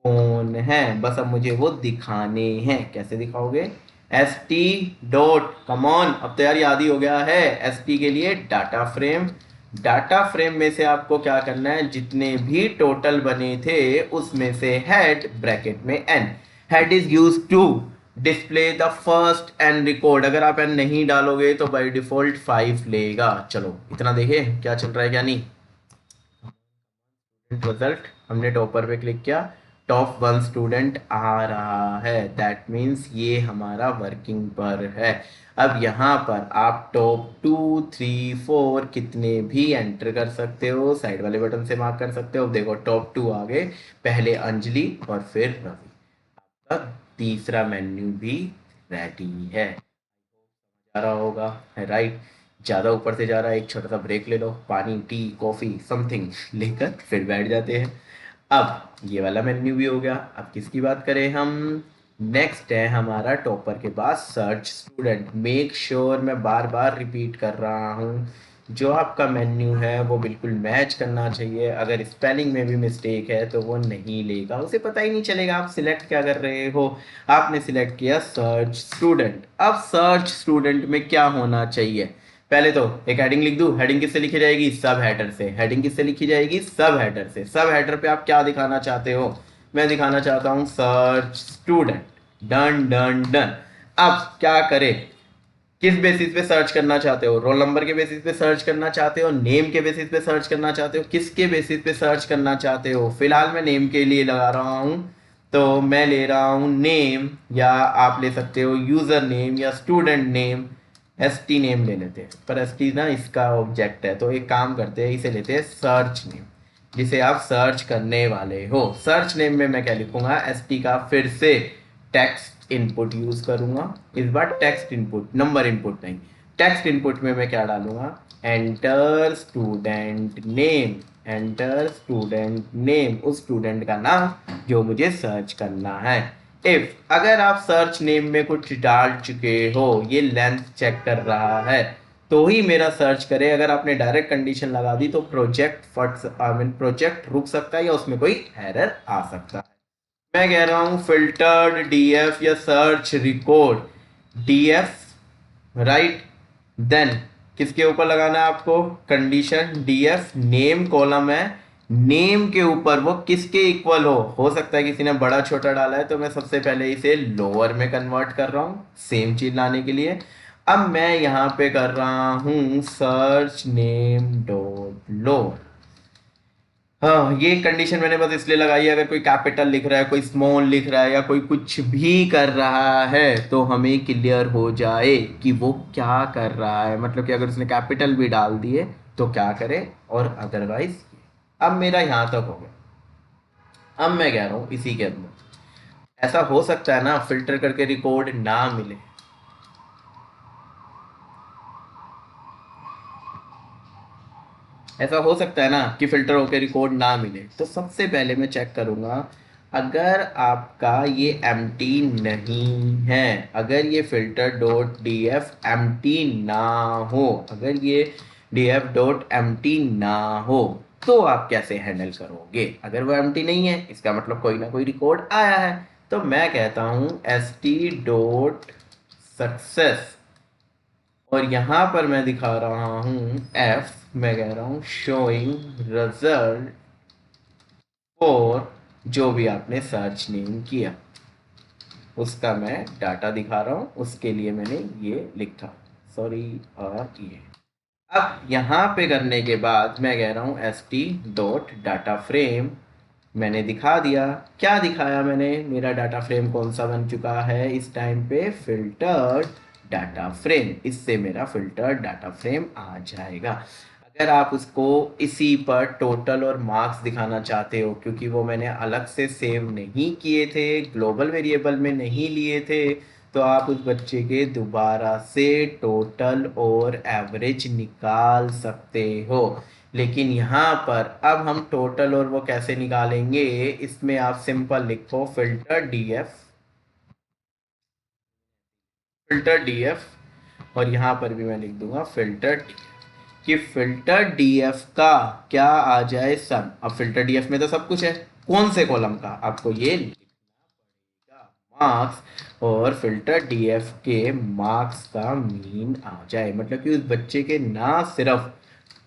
कौन है, बस अब मुझे वो दिखाने हैं। कैसे दिखाओगे, st डॉट, कमॉन अब तो यार याद ही हो गया है, st के लिए डाटा फ्रेम, डाटा फ्रेम में से आपको क्या करना है, जितने भी टोटल बने थे उसमें से हेड ब्रैकेट में n, head is use to display the first n record. अगर आप एन नहीं डालोगे तो बाय डिफॉल्ट 5 लेगा। चलो इतना देखे क्या चल रहा है क्या नहीं। रिजल्ट, हमने टॉपर पे क्लिक किया, टॉप 1 स्टूडेंट आ रहा है, दैट मीन्स ये हमारा वर्किंग पर है। अब यहाँ पर आप टॉप 2 3 4 कितने भी एंटर कर सकते हो, साइड वाले बटन से मार्क कर सकते हो। देखो टॉप 2 आ गए, पहले अंजलि और फिर रवि। आपका तीसरा मेन्यू भी रेडी है, जा रहा होगा, है राइट। ज़्यादा ऊपर से जा रहा है, एक छोटा सा ब्रेक ले लो, पानी टी कॉफ़ी समथिंग लेकर फिर बैठ जाते हैं। अब ये वाला मेन्यू भी हो गया। अब किसकी बात करें हम, नेक्स्ट है हमारा टॉपर के पास सर्च स्टूडेंट। मेक श्योर मैं बार बार रिपीट कर रहा हूँ, जो आपका मेन्यू है वो बिल्कुल मैच करना चाहिए। अगर स्पेलिंग में भी मिस्टेक है तो वो नहीं लेगा, उसे पता ही नहीं चलेगा आप सिलेक्ट क्या कर रहे हो। आपने सिलेक्ट किया सर्च स्टूडेंट। अब सर्च स्टूडेंट में क्या होना चाहिए, पहले तो एक हेडिंग लिख दूं। हेडिंग किससे लिखी जाएगी, सब हेडर से। हेडिंग किससे लिखी जाएगी, सब हेडर से। सब हेडर पे आप क्या दिखाना चाहते हो, मैं दिखाना चाहता हूं search student. Done done done. अब क्या करें, किस बेसिस पे सर्च करना चाहते हो, रोल नंबर के बेसिस पे सर्च करना चाहते हो, नेम के बेसिस पे सर्च करना चाहते हो, किसके बेसिस पे सर्च करना चाहते हो। फिलहाल मैं नेम के लिए लगा रहा हूं, तो मैं ले रहा हूं नेम, या आप ले सकते हो यूजर नेम या student name. S T name ले लेते हैं, पर एस टी ना इसका ऑब्जेक्ट है, तो एक काम करते हैं, इसे लेते हैं सर्च नेम, जिसे आप सर्च करने वाले हो। सर्च नेम में मैं क्या लिखूंगा, एस टी का फिर से टेक्स्ट इनपुट यूज करूंगा। इस बार टेक्स्ट इनपुट, नंबर इनपुट नहीं। टेक्स्ट इनपुट में मैं क्या डालूंगा, enter student name. Enter student name, उस स्टूडेंट का नाम जो मुझे सर्च करना है। इफ अगर आप सर्च नेम में कुछ डाल चुके हो, ये लेंथ चेक कर रहा है, तो ही मेरा सर्च करे। अगर आपने डायरेक्ट कंडीशन लगा दी तो प्रोजेक्ट फट आई मीन प्रोजेक्ट रुक सकता है या उसमें कोई एरर आ सकता है। मैं कह रहा हूं फिल्टर्ड डीएफ या search record DF right. Then किसके ऊपर लगाना है आपको, कंडीशन डीएफ नेम कॉलम है, नेम के ऊपर वो किसके इक्वल हो सकता है किसी ने बड़ा छोटा डाला है, तो मैं सबसे पहले इसे लोअर में कन्वर्ट कर रहा हूं सेम चीज लाने के लिए। अब मैं यहां पे कर रहा हूं सर्च नेम डॉट लोअर। हाँ, ये कंडीशन मैंने बस इसलिए लगाई है, अगर कोई कैपिटल लिख रहा है, कोई स्मॉल लिख रहा है, या कोई कुछ भी कर रहा है तो हमें क्लियर हो जाए कि वो क्या कर रहा है। मतलब कि अगर उसने कैपिटल भी डाल दिए तो क्या करे, और अदरवाइज। अब मेरा यहाँ तक हो गया। अब मैं कह रहा हूँ इसी के अंदर ऐसा हो सकता है ना फिल्टर करके रिकॉर्ड ना मिले। ऐसा हो सकता है ना कि फिल्टर होकर रिकॉर्ड ना मिले, तो सबसे पहले मैं चेक करूंगा, अगर आपका ये एम्प्टी नहीं है, अगर ये filter dot D F empty ना हो, अगर ये डी एफ डॉट एम्प्टी ना हो, तो आप कैसे हैंडल करोगे। अगर वो एम्प्टी नहीं है, इसका मतलब कोई ना कोई रिकॉर्ड आया है, तो मैं कहता हूं एस टी डॉट सक्सेस, और यहाँ पर मैं दिखा रहा हूँ एफ, मैं कह रहा हूँ शोइंग रिजल्ट फॉर जो भी आपने सर्च नेम किया उसका मैं डाटा दिखा रहा हूँ, उसके लिए मैंने ये लिखा, सॉरी। और ये अब यहाँ पे करने के बाद मैं कह रहा हूँ S T dot data frame, मैंने दिखा दिया। क्या दिखाया मैंने, मेरा डाटा फ्रेम कौन सा बन चुका है इस टाइम पे, फिल्टर्ड डाटा फ्रेम। इससे मेरा फिल्टर्ड डाटा फ्रेम आ जाएगा। अगर आप उसको इसी पर टोटल और मार्क्स दिखाना चाहते हो, क्योंकि वो मैंने अलग से सेव नहीं किए थे, ग्लोबल वेरिएबल में नहीं लिए थे, तो आप उस बच्चे के दोबारा से टोटल और एवरेज निकाल सकते हो। लेकिन यहाँ पर अब हम टोटल और वो कैसे निकालेंगे, इसमें आप सिंपल लिखो फिल्टर डीएफ, फिल्टर डीएफ, और यहाँ पर भी मैं लिख दूंगा फिल्टर डीएफ, कि फिल्टर डीएफ का क्या आ जाए सम। अब फिल्टर डीएफ में तो सब कुछ है, कौन से कॉलम का आपको ये मार्क्स, और फिल्टर डीएफ के मार्क्स का मीन आ जाए, मतलब कि उस बच्चे के ना सिर्फ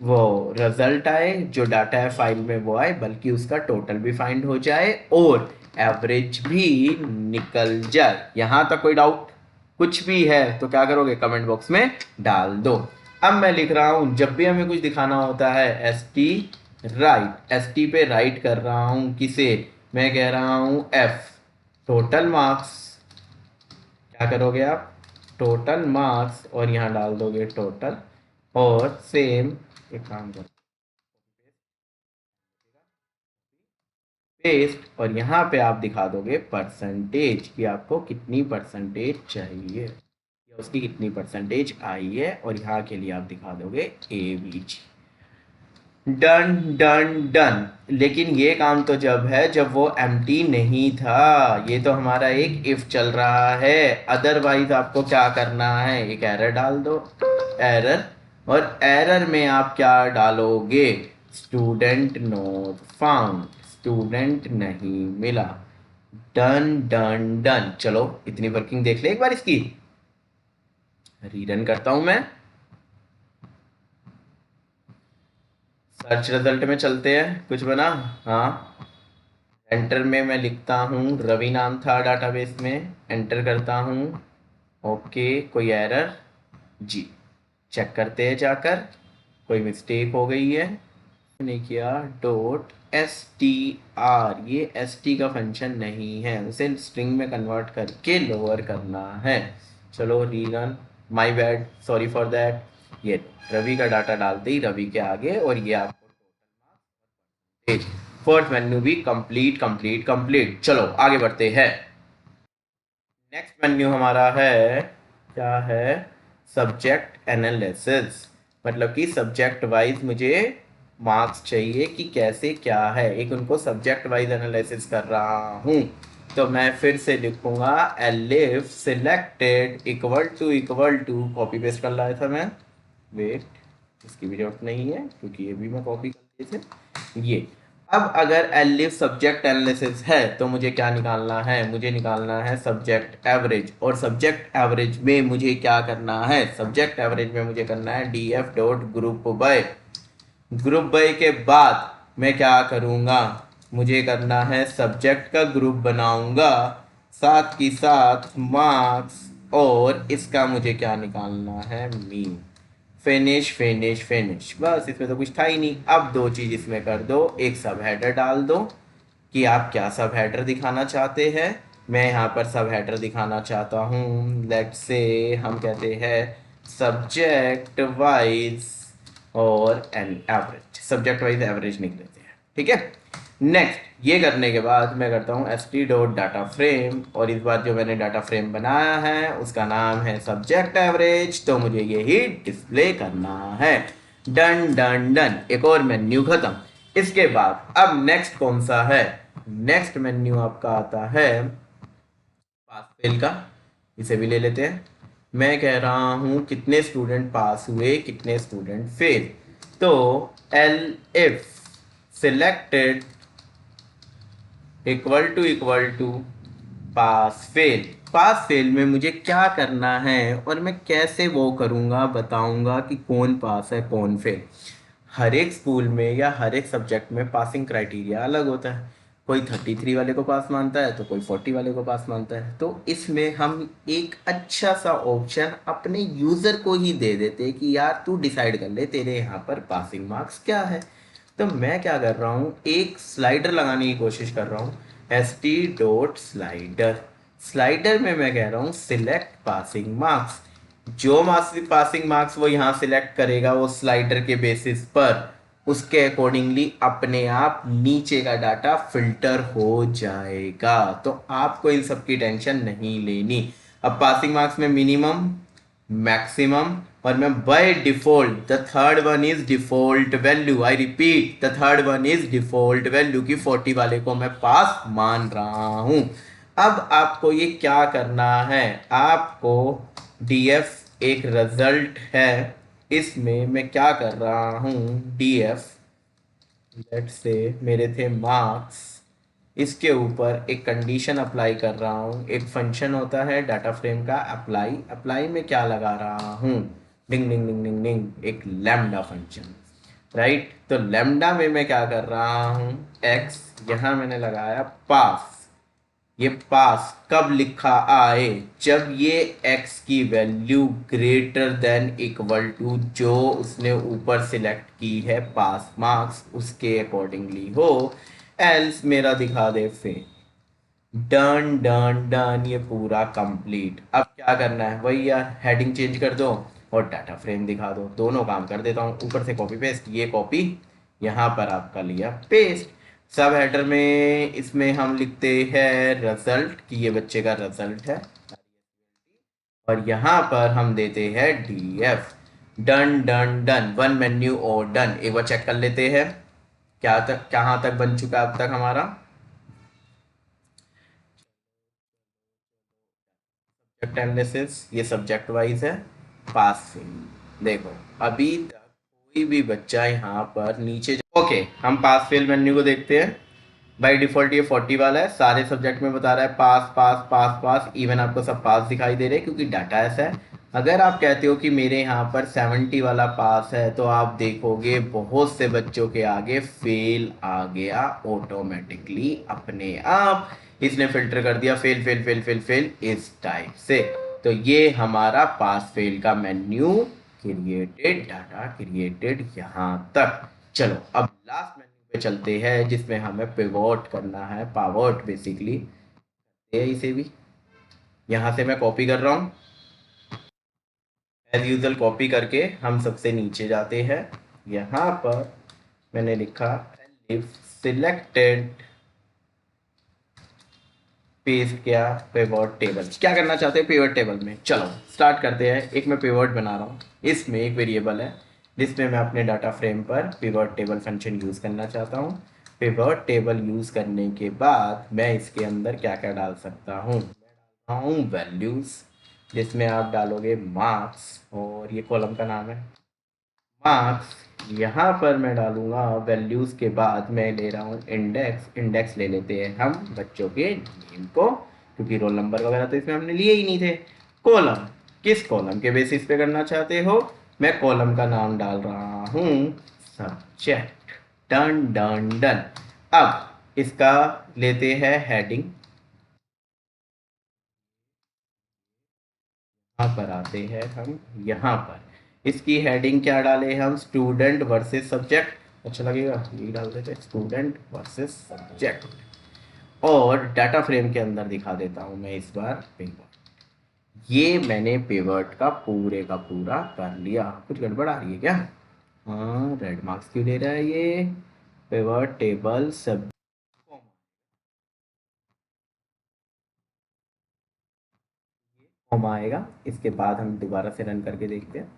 वो रिजल्ट आए, जो डाटा है फाइल में वो आए, बल्कि उसका टोटल भी फाइंड हो जाए और एवरेज भी निकल जाए। यहां तक कोई डाउट कुछ भी है तो क्या करोगे, कमेंट बॉक्स में डाल दो। अब मैं लिख रहा हूं, जब भी हमें कुछ दिखाना होता है S T right, S T पे राइट कर रहा हूं किसे, मैं कह रहा हूं एफ टोटल मार्क्स। क्या करोगे आप, टोटल मार्क्स, और यहाँ डाल दोगे टोटल, और सेम एक काम करो पेस्ट, और यहाँ पे आप दिखा दोगे परसेंटेज कि आपको कितनी परसेंटेज चाहिए या उसकी कितनी परसेंटेज आई है, और यहाँ के लिए आप दिखा दोगे A B G. Done done done. लेकिन ये काम तो जब है जब वो एम्प्टी नहीं था, ये तो हमारा एक इफ चल रहा है। अदरवाइज आपको क्या करना है, एक एरर डाल दो, एरर और एरर में आप क्या डालोगे, स्टूडेंट नोट फाउंड, स्टूडेंट नहीं मिला। Done done done. चलो इतनी वर्किंग देख ले एक बार इसकी, रीरन करता हूं मैं। सर्च रिजल्ट में चलते हैं, कुछ बना? हाँ, एंटर में मैं लिखता हूँ रवि नाम था डाटाबेस में, एंटर करता हूँ। ओके, कोई एरर? जी, चेक करते हैं जाकर, कोई मिस्टेक हो गई है। नहीं किया। डॉट एस टी आर, ये एस टी का फंक्शन नहीं है, उसे स्ट्रिंग में कन्वर्ट करके लोअर करना है। चलो rerun, my bad, sorry for that. ये रवि का डाटा डालते ही रवि के आगे, और ये आपको फोर्थ मेन्यू भी कंप्लीट कंप्लीट कंप्लीट। चलो आगे बढ़ते हैं। नेक्स्ट मेन्यू हमारा है, क्या है, सब्जेक्ट एनालिसिस। मतलब कि सब्जेक्ट वाइज मुझे मार्क्स चाहिए कि कैसे क्या है, एक उनको सब्जेक्ट वाइज एनालिसिस कर रहा हूँ। तो मैं फिर से लिखूंगा elif selected equal to, copy paste कर लाया था मैं, वेट, इसकी भी जरूरत नहीं है क्योंकि ये भी मैं कॉपी कर दिए थे। ये अब अगर एलिफ सब्जेक्ट एनालिसिस है तो मुझे क्या निकालना है, मुझे निकालना है सब्जेक्ट एवरेज। और सब्जेक्ट एवरेज में मुझे क्या करना है, सब्जेक्ट एवरेज में मुझे करना है D F dot group by. Group by के बाद मैं क्या करूँगा, मुझे करना है सब्जेक्ट का ग्रुप बनाऊंगा, साथ ही साथ मार्क्स, और इसका मुझे क्या निकालना है, मीन। फिनिश फिनिश फिनिश, बस इसमें तो कुछ था ही नहीं। अब दो चीज इसमें कर दो, एक सब हेडर डाल दो कि आप क्या सब हेडर दिखाना चाहते हैं। मैं यहाँ पर सब हेडर दिखाना चाहता हूँ, लेट्स से हम कहते हैं सब्जेक्ट वाइज और an average, subject wise average निकल लेते हैं, ठीक है। नेक्स्ट ये करने के बाद मैं करता हूँ S T dot data frame, और इस बार जो मैंने डाटा फ्रेम बनाया है उसका नाम है सब्जेक्ट एवरेज, तो मुझे यही डिस्प्ले करना है। डन डन डन, एक और मेन्यू खत्म। इसके बाद अब नेक्स्ट कौन सा है, नेक्स्ट मेन्यू आपका आता है पास फेल का, इसे भी ले लेते हैं। मैं कह रहा हूं कितने स्टूडेंट पास हुए, कितने स्टूडेंट फेल। तो elif selected equal to pass fail, pass fail में मुझे क्या करना है और मैं कैसे वो करूँगा, बताऊँगा कि कौन पास है कौन फेल। हर एक स्कूल में या हर एक सब्जेक्ट में पासिंग क्राइटेरिया अलग होता है, कोई 33 वाले को पास मानता है तो कोई 40 वाले को पास मानता है। तो इसमें हम एक अच्छा सा ऑप्शन अपने यूज़र को ही दे देते हैं कि यार तू डिसाइड कर ले तेरे यहाँ पर पासिंग मार्क्स क्या है। तो मैं क्या कर रहा हूँ, एक स्लाइडर लगाने की कोशिश कर रहा हूँ, S T dot slider. Slider में मैं कह रहा हूँ सिलेक्ट पासिंग मार्क्स, जो पासिंग मार्क्स वो यहाँ सिलेक्ट करेगा वो स्लाइडर के बेसिस पर, उसके अकॉर्डिंगली अपने आप नीचे का डाटा फिल्टर हो जाएगा। तो आपको इन सब की टेंशन नहीं लेनी। अब पासिंग मार्क्स में मिनिमम, मैक्सिमम, और मैं by default the third one is default value, I repeat the third one is default value की 40 वाले को मैं पास मान रहा हूं। अब आपको ये क्या करना है, आपको डीएफ एक रिजल्ट है, इसमें मैं क्या कर रहा हूं, डीएफ लेट से मेरे थे मार्क्स, इसके ऊपर एक कंडीशन अप्लाई कर रहा हूँ। एक फंक्शन होता है डाटा फ्रेम का अप्लाई, अप्लाई में क्या लगा रहा हूँ, डिंग डिंग डिंग डिंग डिंग, एक लैम्डा फंक्शन, राइट। तो लैम्डा में मैं क्या कर रहा हूँ, एक्स, यहाँ मैंने लगाया पास। ये पास कब लिखा आए, जब ये x की value greater than equal to जो उसने ऊपर सिलेक्ट की है पास मार्क्स उसके अकॉर्डिंगली हो, एल्स मेरा दिखा दे फेल। डन डन डन, ये पूरा कंप्लीट। अब क्या करना है, वही यार, हेडिंग चेंज कर दो और डाटा फ्रेम दिखा दो, दोनों काम कर देता हूँ। ऊपर से कॉपी पेस्ट, ये कॉपी यहाँ पर आपका लिया पेस्ट। सब हेडर में इसमें हम लिखते हैं रिजल्ट कि ये बच्चे का रिजल्ट है, और यहाँ पर हम देते हैं DF. Done done done, one menu और डन। एक बार चेक कर लेते हैं क्या तक, कहाँ तक बन चुका अब तक हमारा सब्जेक्ट एनालिसिस। ये सब्जेक्ट वाइज है, पास फेल। देखो अभी तक कोई भी बच्चा यहाँ पर नीचे, ओके हम पास फेल मेन्यू को देखते हैं। बाई डिफॉल्ट ये 40 वाला है, सारे सब्जेक्ट में बता रहा है पास पास पास पास, इवन आपको सब पास दिखाई दे रहे हैं क्योंकि डाटा ऐसा है। अगर आप कहते हो कि मेरे यहाँ पर 70 वाला पास है तो आप देखोगे बहुत से बच्चों के आगे फेल आ गया ऑटोमेटिकली अपने आप। इसने फिल्टर कर दिया fail fail fail fail fail इस टाइप से। तो ये हमारा पास फेल का मेन्यू क्रिएटेड, डाटा क्रिएटेड यहाँ तक। चलो अब लास्ट मेन्यू पे चलते हैं जिसमें हमें पिवोट करना है, पावोट बेसिकली इसे भी यहाँ से मैं कॉपी कर रहा हूँ। एज यूजल कॉपी करके हम सबसे नीचे जाते हैं। यहाँ पर मैंने लिखा सिलेक्टेड, पेस्ट किया पिवोट टेबल। क्या करना चाहते हैं पिवोट टेबल में, चलो स्टार्ट करते हैं। एक मैं पिवोट बना रहा हूँ, इसमें एक वेरिएबल है जिसमें मैं अपने डाटा फ्रेम पर पिवोट टेबल फंक्शन यूज़ करना चाहता हूँ। पिवोट टेबल यूज़ करने के बाद मैं इसके अंदर क्या क्या डाल सकता हूँ, हूँ वैल्यूज़, जिसमें आप डालोगे मार्क्स और ये कॉलम का नाम है मार्क्स। यहाँ पर मैं डालूंगा वैल्यूज़ के बाद मैं ले रहा हूँ इंडेक्स। इंडेक्स ले लेते हैं हम बच्चों के नेम को, क्योंकि रोल नंबर वगैरह तो इसमें हमने लिए ही नहीं थे। कॉलम, किस कॉलम के बेसिस पे करना चाहते हो, मैं कॉलम का नाम डाल रहा हूँ सब्जेक्ट। Done done done. अब इसका लेते हैं हेडिंग, यहाँ पर आते हैं हम, यहाँ पर इसकी हेडिंग क्या डाले हम, स्टूडेंट वर्सेस सब्जेक्ट। अच्छा लगेगा ये डाल देते हैं स्टूडेंट वर्सेस सब्जेक्ट। और डाटा फ्रेम के अंदर दिखा देता हूँ मैं इस बार पिवट। ये मैंने पिवट का पूरे का पूरा कर लिया। कुछ गड़बड़ आ रही है क्या, हाँ रेड मार्क्स क्यों दे रहा है ये, पिवट टेबल सब कॉमा आएगा। इसके बाद हम दोबारा से रन करके देखते हैं।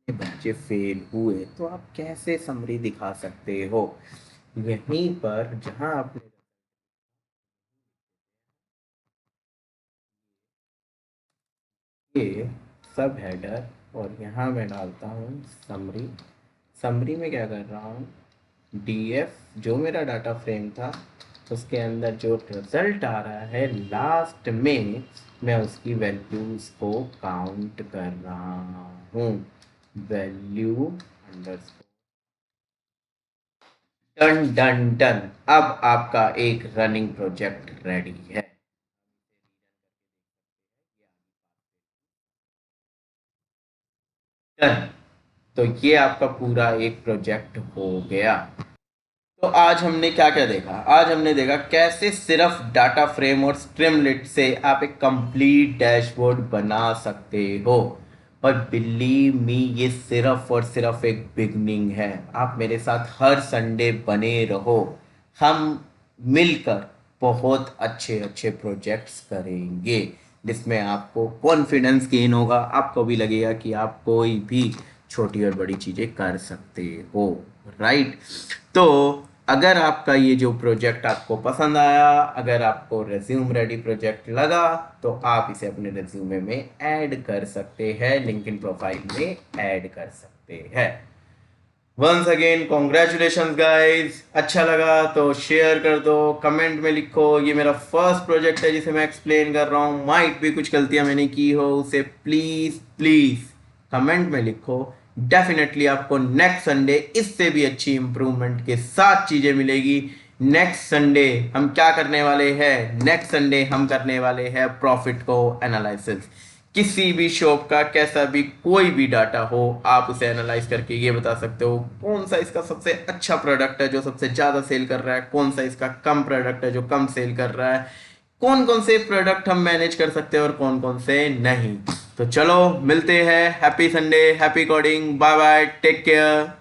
बच्चे फेल हुए तो आप कैसे समरी दिखा सकते हो, यहीं पर जहां आपने ये सब हेडर और यहाँ मैं डालता हूँ समरी। समरी में क्या कर रहा हूँ, डीएफ जो मेरा डाटा फ्रेम था उसके अंदर जो रिजल्ट आ रहा है लास्ट में मैं उसकी वैल्यूज को काउंट कर रहा हूँ। Value underscore, done done done. अब आपका एक रनिंग प्रोजेक्ट रेडी है। डन। तो ये आपका पूरा एक प्रोजेक्ट हो गया। तो आज हमने क्या क्या देखा, आज हमने देखा कैसे सिर्फ डाटा फ्रेम और स्ट्रीमलिट से आप एक कंप्लीट डैशबोर्ड बना सकते हो। और बिलीव मी ये सिर्फ और सिर्फ एक बिगनिंग है। आप मेरे साथ हर संडे बने रहो, हम मिलकर बहुत अच्छे अच्छे प्रोजेक्ट्स करेंगे जिसमें आपको कॉन्फिडेंस गेन होगा। आपको भी लगेगा कि आप कोई भी छोटी और बड़ी चीज़ें कर सकते हो, राइट। तो अगर आपका ये जो प्रोजेक्ट आपको पसंद आया, अगर आपको रेज्यूम रेडी प्रोजेक्ट लगा तो आप इसे अपने रेज्यूमे में ऐड कर सकते हैं, लिंक्डइन प्रोफाइल में ऐड कर सकते हैं। Once again congratulation guys. अच्छा लगा तो शेयर कर दो, कमेंट में लिखो। ये मेरा फर्स्ट प्रोजेक्ट है जिसे मैं एक्सप्लेन कर रहा हूँ, माइट भी कुछ गलतियां मैंने की हो उसे प्लीज प्लीज कमेंट में लिखो। डेफिनेटली आपको नेक्स्ट संडे इससे भी अच्छी इंप्रूवमेंट के साथ चीजें मिलेगी। नेक्स्ट संडे हम क्या करने वाले हैं, नेक्स्ट संडे हम करने वाले हैं प्रॉफिट को एनालिसिस। किसी भी शॉप का कैसा भी कोई भी डाटा हो आप उसे एनालाइज करके ये बता सकते हो कौन सा इसका सबसे अच्छा प्रोडक्ट है जो सबसे ज़्यादा सेल कर रहा है, कौन सा इसका कम प्रोडक्ट है जो कम सेल कर रहा है, कौन कौन से प्रोडक्ट हम मैनेज कर सकते हैं और कौन कौन से नहीं। तो चलो मिलते हैं, happy Sunday, happy coding, bye bye, take care.